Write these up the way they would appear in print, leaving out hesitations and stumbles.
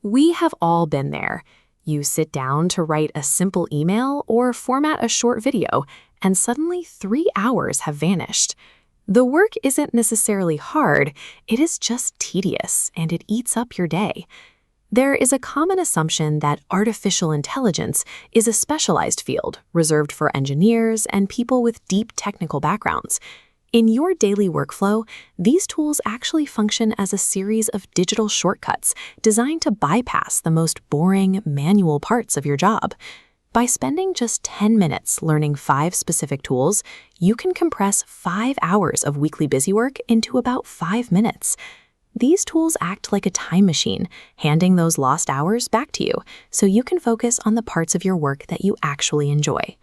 We have all been there. You sit down to write a simple email or format a short video, and suddenly 3 hours have vanished. The work isn't necessarily hard, it is just tedious, and it eats up your day. There is a common assumption that artificial intelligence is a specialized field reserved for engineers and people with deep technical backgrounds. In your daily workflow, these tools actually function as a series of digital shortcuts designed to bypass the most boring, manual parts of your job. By spending just 10 minutes learning 5 specific tools, you can compress 5 hours of weekly busy work into about 5 minutes. These tools act like a time machine, handing those lost hours back to you so you can focus on the parts of your work that you actually enjoy.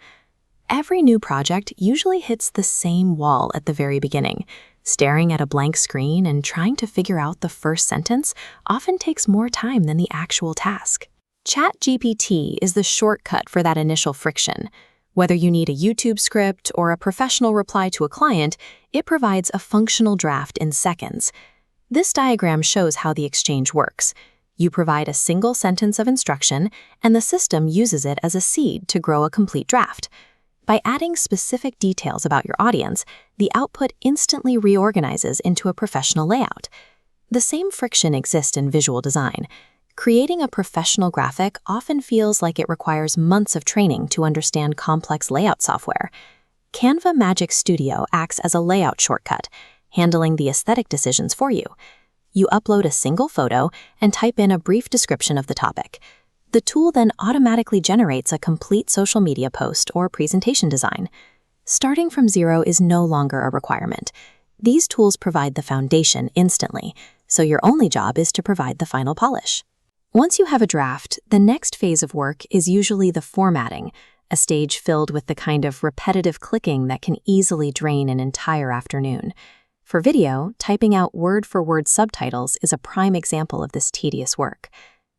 Every new project usually hits the same wall at the very beginning. Staring at a blank screen and trying to figure out the first sentence often takes more time than the actual task. ChatGPT is the shortcut for that initial friction. Whether you need a YouTube script or a professional reply to a client, it provides a functional draft in seconds. This diagram shows how the exchange works. You provide a single sentence of instruction, and the system uses it as a seed to grow a complete draft. By adding specific details about your audience, the output instantly reorganizes into a professional layout. The same friction exists in visual design. Creating a professional graphic often feels like it requires months of training to understand complex layout software. Canva Magic Studio acts as a layout shortcut, handling the aesthetic decisions for you. You upload a single photo and type in a brief description of the topic. The tool then automatically generates a complete social media post or presentation design. Starting from zero is no longer a requirement. These tools provide the foundation instantly, so your only job is to provide the final polish. Once you have a draft, the next phase of work is usually the formatting, a stage filled with the kind of repetitive clicking that can easily drain an entire afternoon. For video, typing out word-for-word subtitles is a prime example of this tedious work.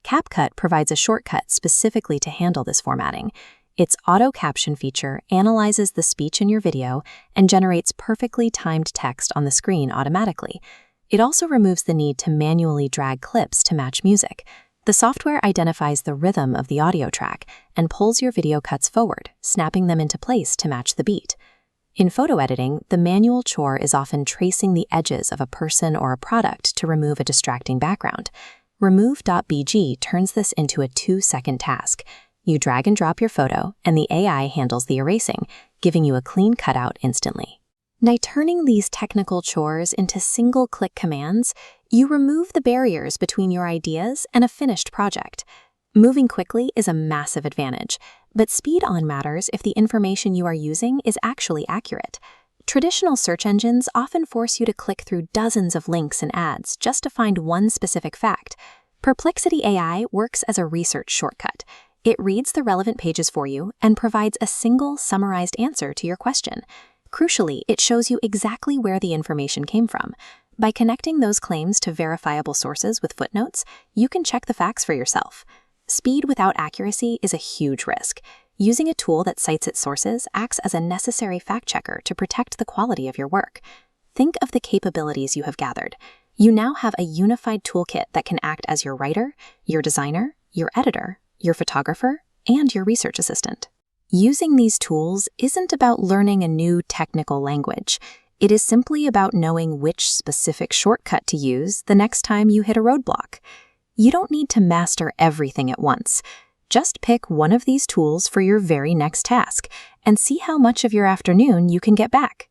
CapCut provides a shortcut specifically to handle this formatting. Its auto-caption feature analyzes the speech in your video and generates perfectly timed text on the screen automatically. It also removes the need to manually drag clips to match music. The software identifies the rhythm of the audio track and pulls your video cuts forward, snapping them into place to match the beat. In photo editing, the manual chore is often tracing the edges of a person or a product to remove a distracting background. Remove.bg turns this into a 2-second task. You drag and drop your photo, and the AI handles the erasing, giving you a clean cutout instantly. By turning these technical chores into single-click commands, you remove the barriers between your ideas and a finished project. Moving quickly is a massive advantage, but speed on matters if the information you are using is actually accurate. Traditional search engines often force you to click through dozens of links and ads just to find one specific fact. Perplexity AI works as a research shortcut. It reads the relevant pages for you and provides a single summarized answer to your question. Crucially, it shows you exactly where the information came from. By connecting those claims to verifiable sources with footnotes, you can check the facts for yourself. Speed without accuracy is a huge risk. Using a tool that cites its sources acts as a necessary fact-checker to protect the quality of your work. Think of the capabilities you have gathered. You now have a unified toolkit that can act as your writer, your designer, your editor, your photographer, and your research assistant. Using these tools isn't about learning a new technical language. It is simply about knowing which specific shortcut to use the next time you hit a roadblock. You don't need to master everything at once. Just pick one of these tools for your very next task and see how much of your afternoon you can get back.